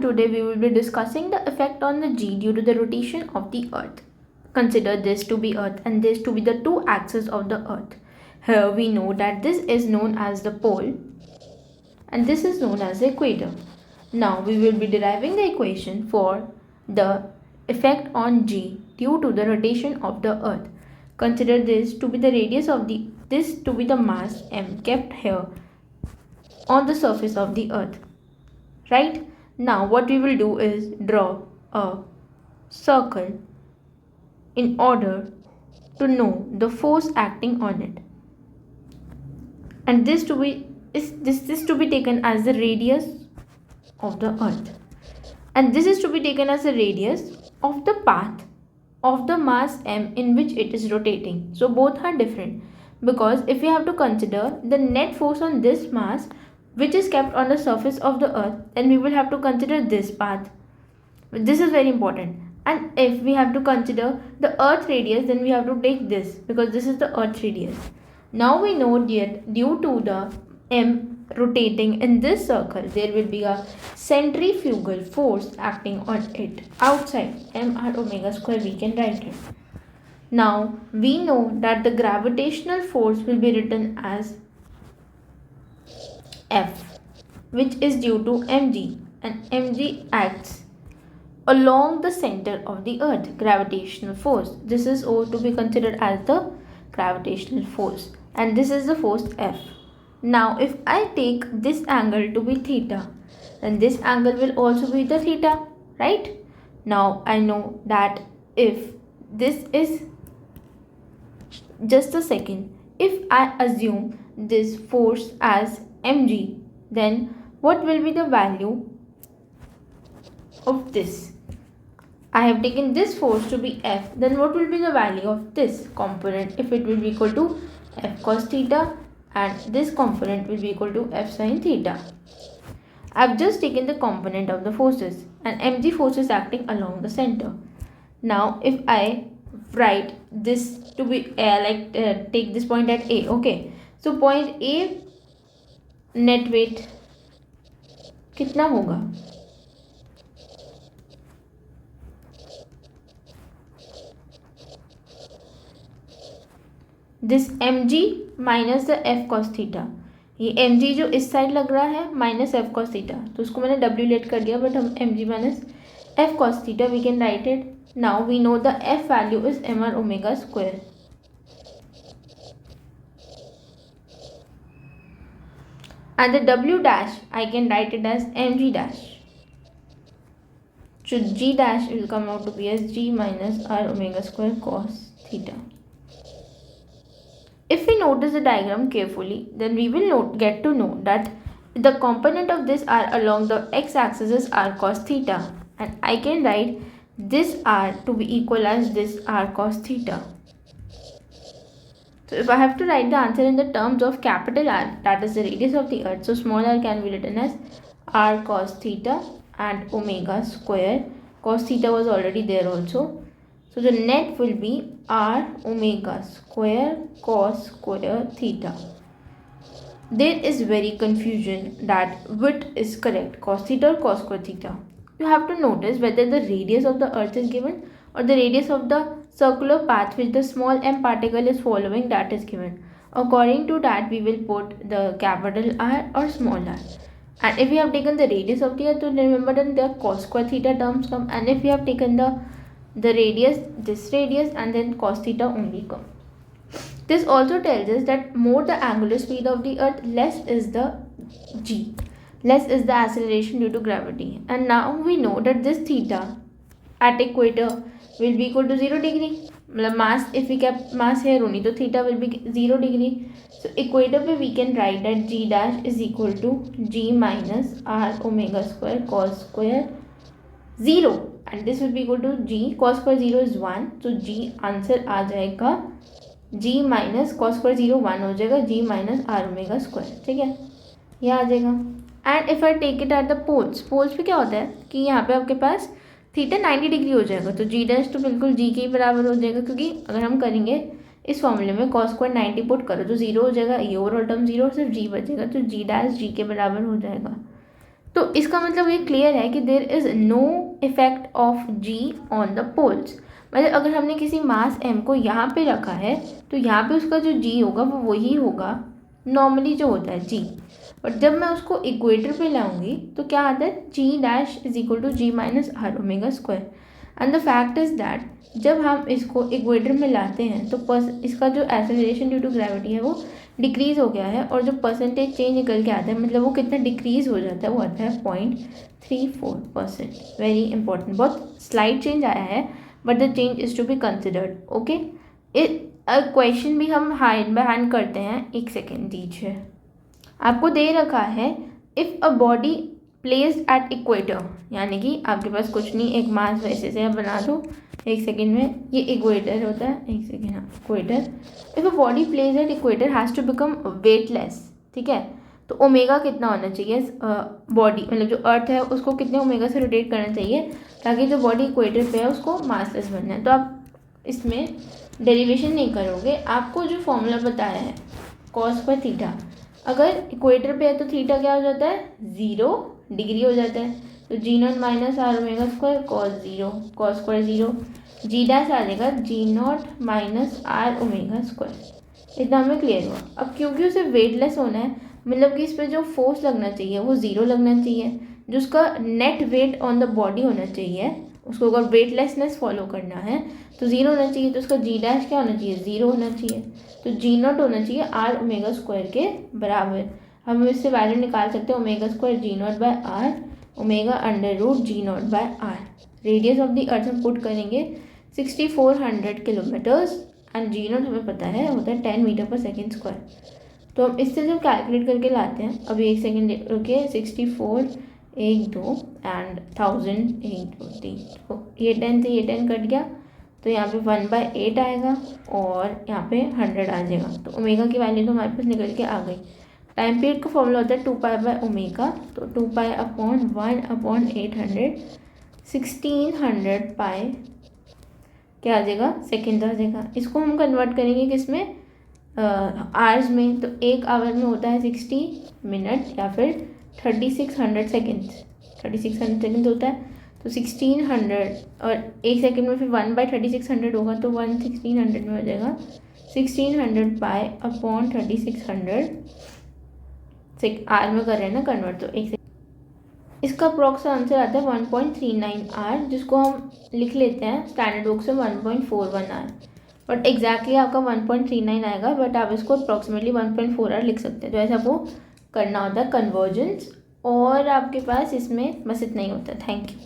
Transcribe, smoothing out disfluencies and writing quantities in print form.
Today we will be discussing the effect on the G due to the rotation of the earth. Consider this to be earth and this to be the two axes of the earth. Here we know that this is known as the pole and this is known as the equator. Now we will be deriving the equation for the effect on G due to the rotation of the earth. Consider this to be the radius of this to be the mass m kept here on the surface of the earth. Right? Now what we will do is draw a circle in order to know the force acting on it. And this to be taken as the radius of the earth. And this is to be taken as the radius of the path of the mass m in which it is rotating. So both are different, because if we have to consider the net force on this mass which is kept on the surface of the earth, then we will have to consider this path. This is very important. And if we have to consider the earth radius, then we have to take this, because this is the earth radius. Now we know that due to the m rotating in this circle, there will be a centrifugal force acting on it outside mr omega square. We can write it. Now we know that the gravitational force will be written as F, which is due to mg, and mg acts along the center of the earth. Gravitational force, this is O to be considered as the gravitational force, and this is the force F. Now if I take this angle to be theta, then this angle will also be the theta, right? Now I know that if this is, just a second, if I assume this force as mg, then what will be the value of this? I have taken this force to be F, then what will be the value of this component? If it will be equal to F cos theta, and this component will be equal to F sin theta. I have just taken the component of the forces, and mg force is acting along the center. Now if I write this to be take this point at A, okay, so point A net weight कितना होगा? This M G minus the F cos theta. ये M G जो इस side लग रहा है minus F cos theta, तो उसको मैंने डब्ल्यू लेट कर दिया, बट हम M G minus F cos theta we can write it. Now we know the F value is M R omega square. And the W dash I can write it as mg dash. So g dash will come out to be as g minus r omega square cos theta. If we notice the diagram carefully, then we will get to know that the component of this r along the x-axis is r cos theta, and I can write this r to be equal as this r cos theta. So if I have to write the answer in the terms of capital R, that is the radius of the earth, so small r can be written as r cos theta and omega square. Cos theta was already there also. So the net will be r omega square cos square theta. There is very confusion that which is correct, cos theta or cos square theta. You have to notice whether the radius of the earth is given or the radius of the circular path which the small m particle is following, that is given. According to that, we will put the capital R or small r. And if we have taken the radius of the earth, to remember that the cos square theta terms come, and if we have taken the radius, this radius, and then cos theta only come. This also tells us that more the angular speed of the earth, less is the g, less is the acceleration due to gravity. And now we know that this theta at equator will be equal to 0 degree. Mass, if we kept mass here only, so theta will be 0 degree. So equator pe we can write that g dash is equal to g minus r omega square cos square 0, and this will be equal to g cos square 0 is 1, so g answer आ जाएगा g minus cos square 0 1 हो जाएगा, g minus r omega square. ठीक है, ये आ जाएगा. And if I take it at the poles, poles पे क्या होता है कि यहाँ पे आपके पास थीटा 90 डिग्री हो जाएगा, तो जी डैश तो बिल्कुल जी के ही बराबर हो जाएगा, क्योंकि अगर हम करेंगे इस फॉर्मूले में cos स्क्वायर 90 पुट करो तो 0 हो जाएगा, ये ओवरऑल टर्म 0, सिर्फ जी बचेगा, तो जी डैश जी के बराबर हो जाएगा. तो इसका मतलब ये क्लियर है कि there is no effect of G on the poles. मतलब अगर हमने किसी मास m को यहाँ पे रखा है तो यहाँ पे उसका जो g होगा वो वही होगा नॉर्मली जो होता है g, और जब मैं उसको इक्वेटर पे लाऊंगी तो क्या आता है, g dash is equal to g minus are omega square. And the fact is that जब हम इसको इक्वेटर में लाते हैं तो इसका जो एक्सेलरेशन ड्यू टू ग्रेविटी है वो डिक्रीज़ हो गया है, और जो परसेंटेज चेंज निकल के आता है मतलब वो कितना डिक्रीज़ हो जाता है, वो आता है 0.34%। वेरी इंपॉर्टेंट, बहुत स्लाइड चेंज आया है but the change is to be considered. Okay, question भी हम हैंड बाय हैंड करते हैं, एक सेकेंड दीजिए। आपको दे रखा है if a body placed at equator, यानी कि आपके पास कुछ नहीं, एक मास वैसे से आप बना दो, एक सेकेंड में ये इक्वेटर होता है, एक सेकेंड, हाँ equator. If a body place at equator has to become weightless, ठीक है, तो ओमेगा कितना होना चाहिए, बॉडी मतलब जो अर्थ है उसको कितने ओमेगा से रोटेट करना चाहिए ताकि जो बॉडी इक्वेटर पे है उसको मासलेस बनना है। तो आप इसमें डेरिवेशन नहीं करोगे, आपको जो फॉर्मूला बताया है कॉस पर थीटा, अगर इक्वेटर पे है तो थीटा क्या हो जाता है, 0 डिग्री हो जाता है, तो g naught minus are omega square cos 0, cos square 0, g dash आ जाएगा g naught minus are omega square. इतना हमें क्लियर हुआ। अब क्योंकि उसे वेटलेस होना है, मतलब कि इस पर जो फोर्स लगना चाहिए वो 0 लगना चाहिए, जो उसका net weight on the body होना चाहिए, उसको अगर वेटलेसनेस फॉलो करना है तो 0 होना चाहिए, तो उसका जी डैश क्या होना चाहिए, 0 होना चाहिए, तो जी नॉट होना चाहिए आर ओमेगा स्क्वायर के बराबर। हम इससे वैल्यू निकाल सकते हैं omega square G not by R, omega under root G not by R. Radius of the earth हम पुट करेंगे 6400 किलोमीटर्स एंड जी नॉट हमें पता है होता है 10 मीटर पर सेकेंड स्क्वायर। तो हम इससे जब कैलकुलेट करके लाते हैं, अभी एक सेकेंड रुकिए, 64 1 2 एंड 1000 1 2 3, तो ये 10 से ये 10 कट गया, तो यहाँ पे 1/8 आएगा और यहाँ पे 100 आ जाएगा। तो ओमेगा की वैल्यू तो हमारे पास निकल के आ गई। टाइम पीरियड का फॉर्मूला होता है 2π/ओमेगा, तो 2π/1/800, 1600 पाई क्या आ जाएगा, सेकेंड आ जाएगा। इसको हम कन्वर्ट करेंगे किस में, आवर्स में, तो एक आवर में होता है 60 मिनट या फिर 3600 सेकेंड्स, 3600 सेकेंड होता है, तो 1600 और एक सेकेंड में फिर 1/3600 होगा, तो 1 1600 में हो जाएगा 1600 π/3600 आर में कर रहे हैं ना कन्वर्ट, तो एक इसका अप्रॉक्स आंसर आता है 1.39 आर, जिसको हम लिख लेते हैं स्टैंडर्ड बुक से 1.41 आर, बट एग्जैक्टली आपका 1.39 आएगा, बट आप इसको अप्रॉक्सीमेटली 1.4 आर लिख सकते हैं। तो ऐसा आपको करना होता है कन्वर्जेंस, और आपके पास इसमें बस इतना ही होता है। Thank you.